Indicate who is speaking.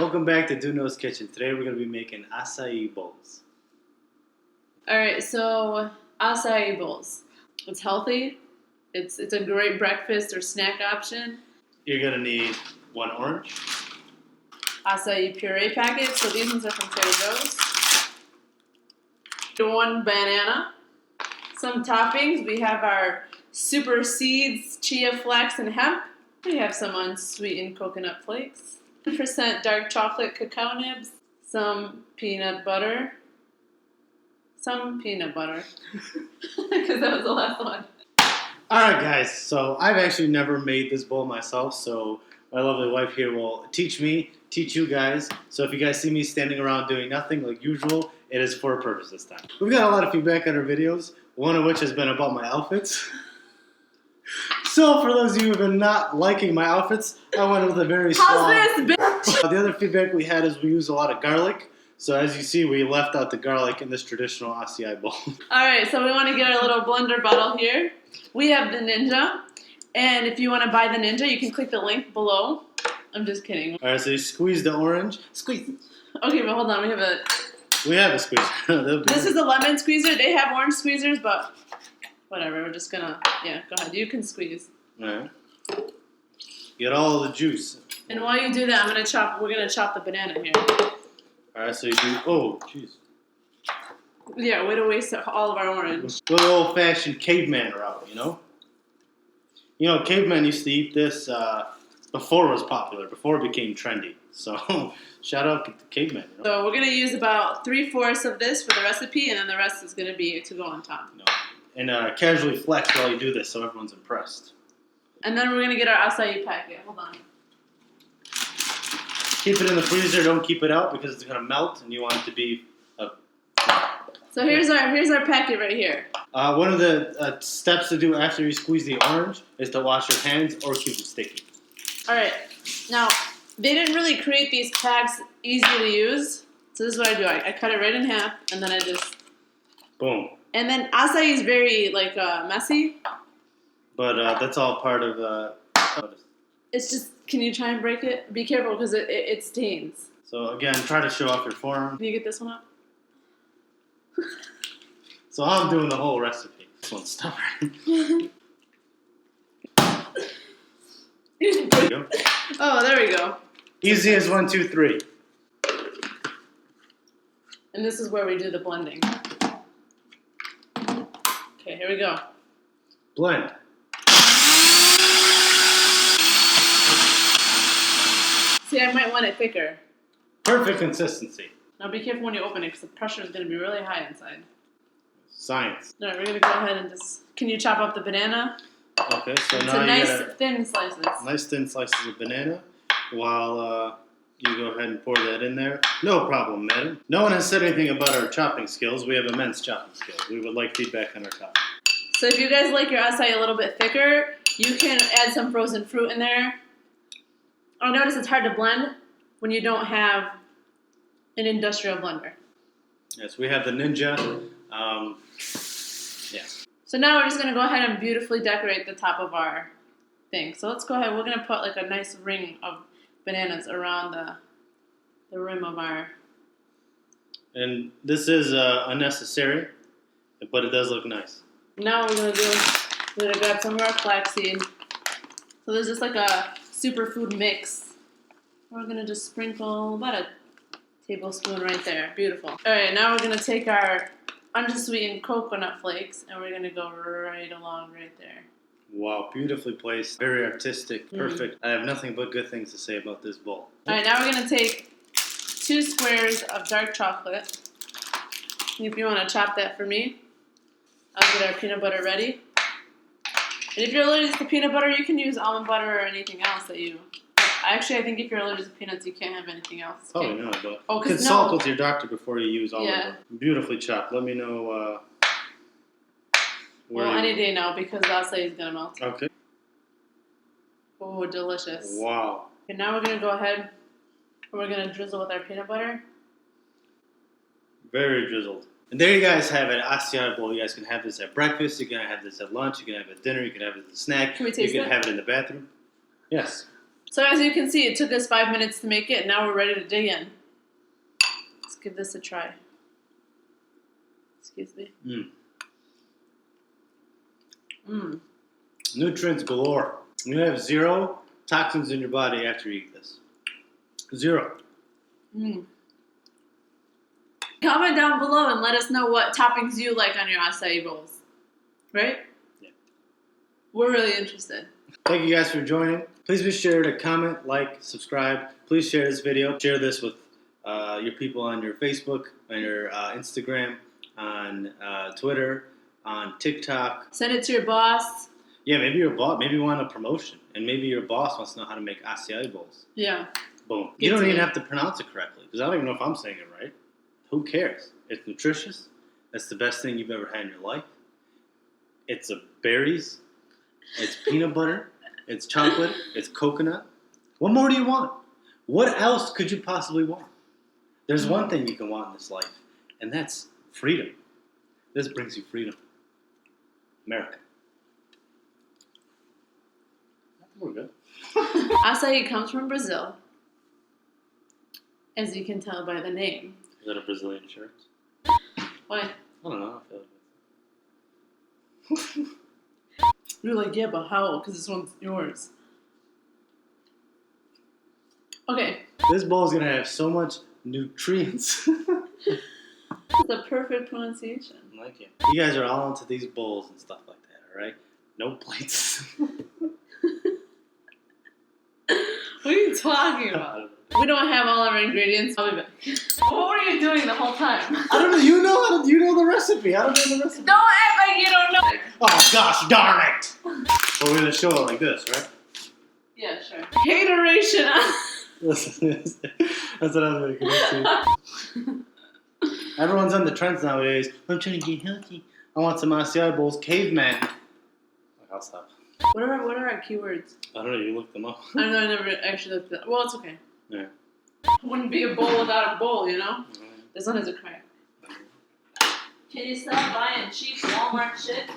Speaker 1: Welcome back to Dundos Kitchen. Today we're going to be making acai bowls.
Speaker 2: Alright, so acai bowls. It's healthy. It's a great breakfast or snack option.
Speaker 1: You're going to need 1 orange.
Speaker 2: Acai puree packets, so these ones are from Trader Joe's. 1 banana. Some toppings. We have our super seeds, chia flax, and hemp. We have some unsweetened coconut flakes. 1% dark chocolate cacao nibs. Some peanut butter. Some peanut butter. Because that was the last one.
Speaker 1: Alright guys, so I've actually never made this bowl myself, so my lovely wife here will teach me, teach you guys. So if you guys see me standing around doing nothing like usual, it is for a purpose this time. We've got a lot of feedback on our videos, one of which has been about my outfits. So for those of you who have been not liking my outfits, I went with a very small...
Speaker 2: How's this, bitch?
Speaker 1: The other feedback we had is we use a lot of garlic. So as you see, we left out the garlic in this traditional acai bowl.
Speaker 2: Alright, so we want to get our little blender bottle here. We have the Ninja. And if you want to buy the Ninja, you can click the link below. I'm just kidding.
Speaker 1: Alright, so you squeeze the orange. Squeeze.
Speaker 2: Okay, but hold on, we have a
Speaker 1: squeezer.
Speaker 2: This is a lemon squeezer. They have orange squeezers, but whatever. We're just gonna, yeah, go ahead. You can squeeze.
Speaker 1: Alright. Get all the juice.
Speaker 2: And while you do that, we're gonna chop the banana here.
Speaker 1: Alright, so you do, oh, jeez.
Speaker 2: Yeah, way to waste all of our orange.
Speaker 1: Good old-fashioned caveman route, you know? You know, cavemen used to eat this before it was popular, before it became trendy. So, shout out to cavemen. You know?
Speaker 2: So we're gonna use about 3/4 of this for the recipe, and then the rest is gonna be to go on top.
Speaker 1: No. And casually flex while you do this so everyone's impressed.
Speaker 2: And then we're gonna get our acai packet. Hold on.
Speaker 1: Keep it in the freezer. Don't keep it out because it's gonna melt, and you want it to be.
Speaker 2: So here's our packet right here.
Speaker 1: One of the steps to do after you squeeze the orange is to wash your hands or keep it sticky.
Speaker 2: All right. Now they didn't really create these packs easy to use, so this is what I do. I cut it right in half, and then I just
Speaker 1: boom.
Speaker 2: And then acai is very messy.
Speaker 1: But that's all part of.
Speaker 2: It's just, can you try and break it? Be careful because it stains.
Speaker 1: So again, try to show off your forearm.
Speaker 2: Can you get this one up?
Speaker 1: So I'm doing the whole recipe. This one's stubborn. There you go.
Speaker 2: Oh, there we go.
Speaker 1: Easy as 1, 2, 3.
Speaker 2: And this is where we do the blending. Okay, here we go.
Speaker 1: Blend.
Speaker 2: See, I might want it thicker.
Speaker 1: Perfect consistency.
Speaker 2: Now be careful when you open it because the pressure is going to be really high inside.
Speaker 1: Science.
Speaker 2: Alright, we're going to go ahead and just... Can you chop up the banana?
Speaker 1: Okay, so
Speaker 2: It's
Speaker 1: now
Speaker 2: a
Speaker 1: you
Speaker 2: nice
Speaker 1: got
Speaker 2: thin slices.
Speaker 1: nice thin slices of banana while you go ahead and pour that in there. No problem, madam. No one has said anything about our chopping skills. We have immense chopping skills. We would like feedback on our chopping.
Speaker 2: So if you guys like your acai a little bit thicker, you can add some frozen fruit in there. I notice it's hard to blend when you don't have an industrial blender.
Speaker 1: Yes, we have the Ninja. Yeah.
Speaker 2: So now we're just going to go ahead and beautifully decorate the top of our thing. So let's go ahead. We're going to put like a nice ring of bananas around the rim of our...
Speaker 1: And this is unnecessary, but it does look nice.
Speaker 2: Now we're going to grab some of our flaxseed. So there's just like a superfood mix. We're going to just sprinkle about a tablespoon right there. Beautiful. All right, now we're going to take our unsweetened coconut flakes and we're going to go right along right there.
Speaker 1: Wow, beautifully placed. Very artistic. Perfect. I have nothing but good things to say about this bowl.
Speaker 2: All right, now we're going to take 2 squares of dark chocolate. If you want to chop that for me, I'll get our peanut butter ready. And if you're allergic to peanut butter, you can use almond butter or anything else that you... Actually, I think if you're allergic to peanuts, you can't have anything else.
Speaker 1: Oh,
Speaker 2: Okay.
Speaker 1: no, but consult with your doctor before you use almond butter. Beautifully chopped. Let me know
Speaker 2: well, any day now because the acai is going to melt.
Speaker 1: Okay.
Speaker 2: Oh, delicious.
Speaker 1: Wow.
Speaker 2: Okay, now we're going to go ahead and we're going to drizzle with our peanut butter.
Speaker 1: Very drizzled. And there you guys have it, acai bowl. You guys can have this at breakfast. You can have this at lunch. You can have it at dinner. You can have it as a snack.
Speaker 2: Can we taste it?
Speaker 1: You can have it in the bathroom. Yes.
Speaker 2: So as you can see, it took us 5 minutes to make it, and now we're ready to dig in. Let's give this a try. Excuse me.
Speaker 1: Nutrients galore. You have 0 toxins in your body after you eat this. 0.
Speaker 2: Comment down below and let us know what toppings you like on your acai bowls. Right?
Speaker 1: Yeah.
Speaker 2: We're really interested.
Speaker 1: Thank you guys for joining. Please be sure to comment, like, subscribe. Please share this video. Share this with your people on your Facebook, on your Instagram, on Twitter, on TikTok.
Speaker 2: Send it to your boss.
Speaker 1: Yeah, maybe your boss, maybe you want a promotion, and maybe your boss wants to know how to make acai bowls.
Speaker 2: Yeah.
Speaker 1: Boom. You don't even have to pronounce it correctly, because I don't even know if I'm saying it right. Who cares? It's nutritious. That's the best thing you've ever had in your life. It's berries. It's peanut butter. It's chocolate. It's coconut. What more do you want? What else could you possibly want? There's one thing you can want in this life, and that's freedom. This brings you freedom. America. We're good.
Speaker 2: Acai comes from Brazil, as you can tell by the name.
Speaker 1: Is that a Brazilian shirt?
Speaker 2: Why?
Speaker 1: I don't know. I feel like
Speaker 2: You're like, yeah, but how? Because this one's yours. Okay.
Speaker 1: this bowl is going to have so much nutrients.
Speaker 2: That's the perfect pronunciation.
Speaker 1: I like it. You guys are all into these bowls and stuff like that, all right? No plates.
Speaker 2: What are you talking about? We don't have all our ingredients. I'll be back. What were you doing the whole time?
Speaker 1: I don't know. You know the recipe. I don't know the recipe.
Speaker 2: Don't act like you don't know.
Speaker 1: Oh, gosh darn it. Well, we're going to show it like this, right?
Speaker 2: Yeah, sure. Hateration.
Speaker 1: That's what I was going to do. Everyone's on the trends nowadays. I'm trying to get healthy. I want some acai bowls. Cavemen. I'll stop.
Speaker 2: What are our keywords?
Speaker 1: I don't know. You looked them up.
Speaker 2: I know I never actually looked at. Well, it's okay.
Speaker 1: Yeah.
Speaker 2: Wouldn't be a bowl without a bowl, you know? This one has a crack. Can you stop buying cheap Walmart shit?